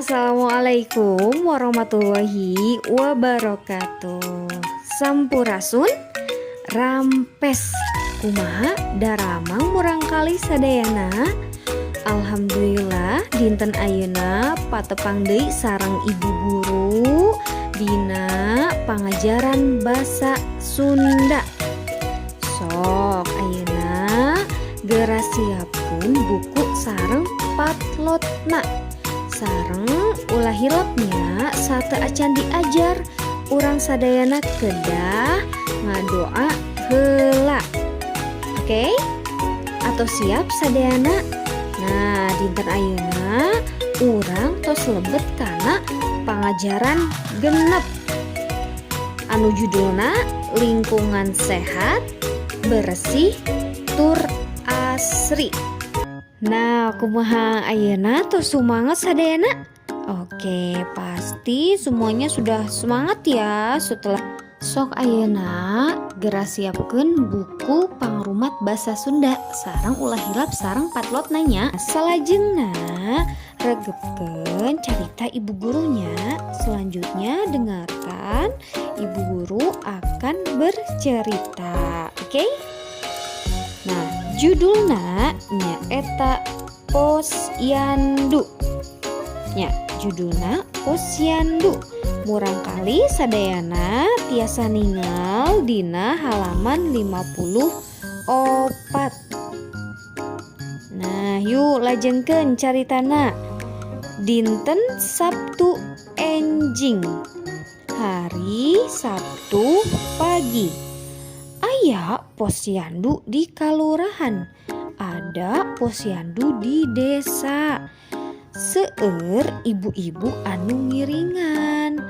Assalamualaikum warahmatullahi wabarakatuh. Sampurasun rampes kumaha daramang murangkali sadayana. Alhamdulillah dinten ayeuna patepang deui sareng ibu guru dina pangajaran basa Sunda. Sok ayeuna geura siapkeun buku sareng patlotna. Sareng ulah hilapnya sate acan diajar urang sadayana kedah ngadoa heula. Oke? Atau siap sadayana? Nah, dinten ayeuna urang tos lebet kana pangajaran genep anu judulna lingkungan sehat, bersih, tur asri. Nah, kumaha ayeuna tos sumanget sadayana? Oke, pasti semuanya sudah semangat ya setelah sok ayeuna geura siapkeun buku pangrumat basa Sunda sareng ulah hilap sareng patlot nanya. Salajengna regepkeun carita ibu gurunya. Selanjutnya dengarkan ibu guru akan bercerita. Oke? Nah, judulna nyaeta Posyandu. Nya, judulna Posyandu. Murangkali sadayana tiasa ningal dina halaman 54. Nah, yuk lajengkeun caritana. Dinten Sabtu enjing. Hari Sabtu pagi. Aya posyandu di kalurahan. Ada posyandu di desa. Seueur ibu-ibu anu ngiringan.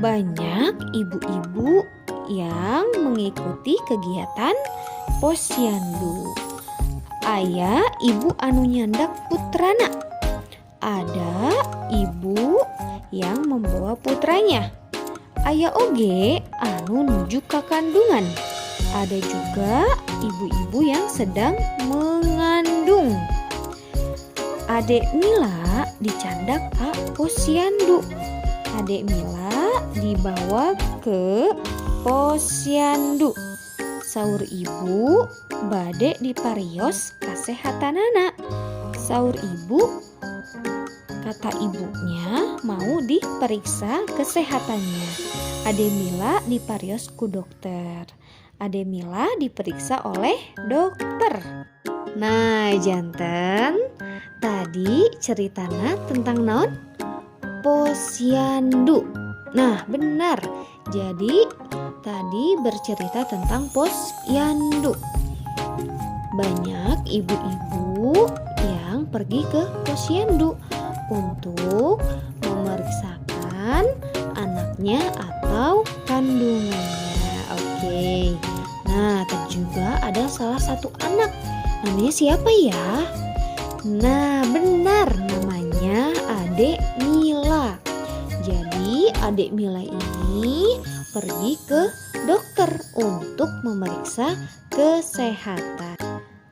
Banyak ibu-ibu yang mengikuti kegiatan posyandu. Aya ibu anu nyandak putrana. Ada ibu yang membawa putranya. Aya oge anu nuju ka kandungan. Ada juga ibu-ibu yang sedang mengandung. Adek Mila dicandak ka posyandu. Adek Mila dibawa ke posyandu. Saur ibu bade diparios kasehatanana. Saur ibu kata ibunya mau diperiksa kesehatannya. Ade Mila diparios ku dokter. Ade Mila diperiksa oleh dokter. Nah, janten tadi ceritana tentang naon? Posyandu. Nah, benar. Jadi tadi bercerita tentang posyandu. Banyak ibu-ibu yang pergi ke posyandu untuk memeriksakan anaknya atau kandungannya. Oke. Nah, tadi juga ada salah satu anak. Namanya siapa ya? Nah, benar, namanya Adek Mila. Jadi, Adek Mila ini pergi ke dokter untuk memeriksa kesehatan.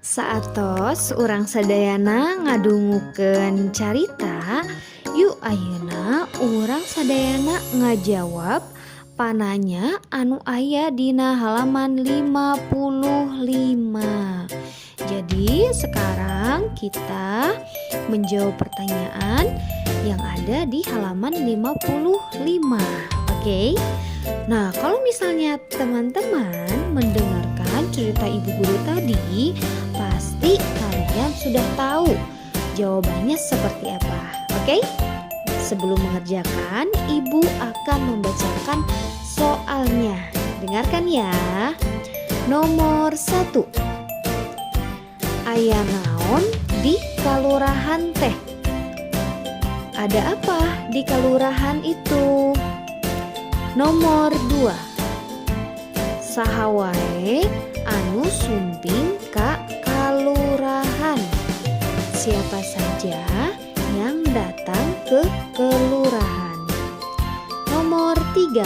Saatos urang sadayana ngadungukeun carita, yuk ayeuna urang sadayana ngajawab pananya anu aya dina halaman 55. Jadi sekarang kita menjawab pertanyaan yang ada di halaman 55. Oke. Nah, kalau misalnya teman-teman mendengarkan cerita ibu guru tadi, pasti kalian sudah tahu jawabannya seperti apa. Oke? Sebelum mengerjakan, ibu akan membacakan soalnya. Dengarkan ya. Nomor 1. Aya naon di kalurahan teh? Ada apa di kalurahan itu? Nomor 2. Saha wae anu sumping ka kalurahan? Siapa saja yang datang ke kelurahan? Nomor 3.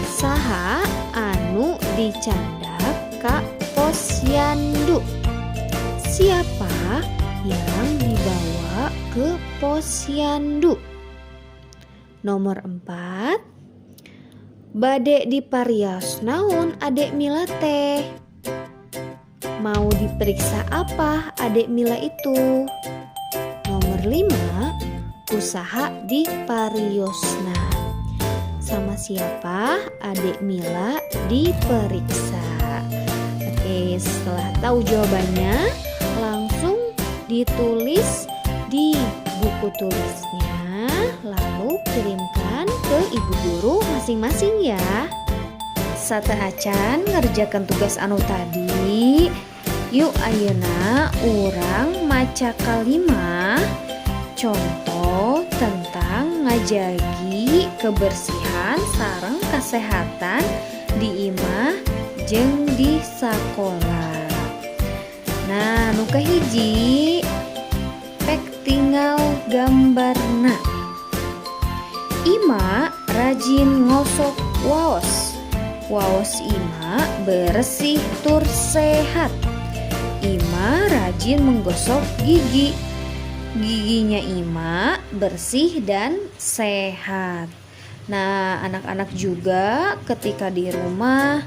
Saha anu dicandak ka posyandu? Siapa yang dibawa ke posyandu. Nomor 4. Bade diparios naon adek Mila teh? Mau diperiksa apa adek Mila itu? Nomor 5. Kusaha dipariosna. Sama siapa adek Mila diperiksa? Oke, setelah tahu jawabannya, langsung ditulis di buku tulisnya, lalu kirimkan ke ibu guru masing-masing ya. Sate acan ngerjakan tugas anu tadi. Yuk ayeuna urang maca kalimah contoh tentang ngajagi kebersihan sareng kesehatan di imah jeung di sakola. Nah, nu kahiji pek tinggal gambarna. Ima rajin ngosok waos. Waos Ima bersih tur sehat. Ima rajin menggosok gigi. Giginya Ima bersih dan sehat. Nah, anak-anak juga ketika di rumah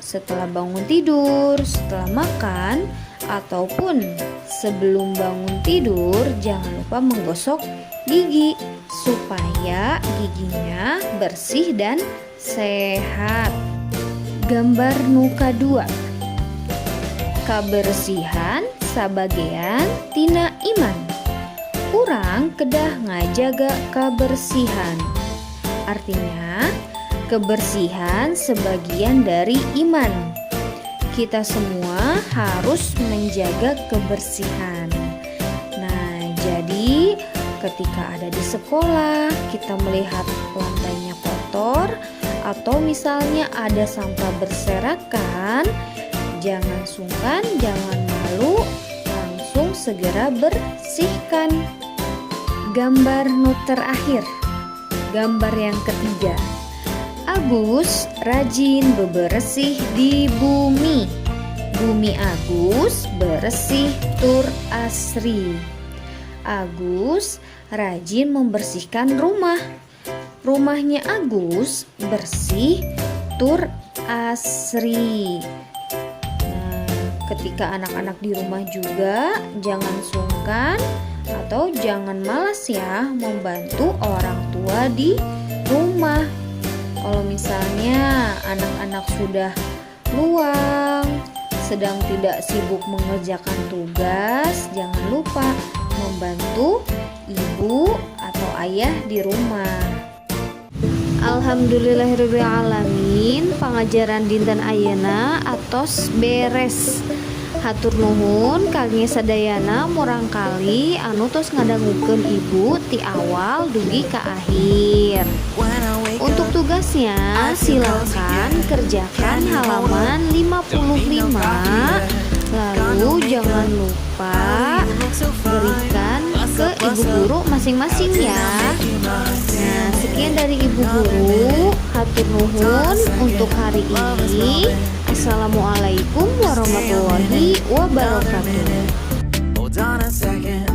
setelah bangun tidur, setelah makan, ataupun sebelum bangun tidur, jangan lupa menggosok gigi supaya giginya bersih dan sehat. Gambar nu kadua. Kabersihan sabagean tina iman. Urang kedah ngajaga kebersihan. Artinya, kebersihan sebagian dari iman. Kita semua harus menjaga kebersihan. Nah, jadi ketika ada di sekolah, kita melihat lantainya kotor atau misalnya ada sampah berserakan, jangan sungkan, jangan malu, langsung segera bersihkan. Gambar nu terakhir. Gambar yang ketiga. Agus rajin bebersih di bumi. Bumi Agus bersih tur asri. Agus rajin membersihkan rumah. Rumahnya Agus bersih tur asri. Nah, ketika anak-anak di rumah juga jangan sungkan atau jangan malas ya membantu orang tua di rumah. Kalau misalnya anak-anak sudah luang, sedang tidak sibuk mengerjakan tugas, jangan lupa membantu ibu atau ayah di rumah. Alhamdulillahirrabbilalamin, pengajaran dinten ayeuna atos beres. Hatur nuhun kangge sadayana murangkali anu tos ngadangukeun ibu ti awal dugi ka akhir. Untuk tugasnya silakan kerjakan halaman 55. Lalu jangan lupa berikan ke ibu guru masing-masing ya. Nah, sekian dari ibu guru. Hatur nuhun untuk hari ini. Assalamualaikum warahmatullahi wabarakatuh.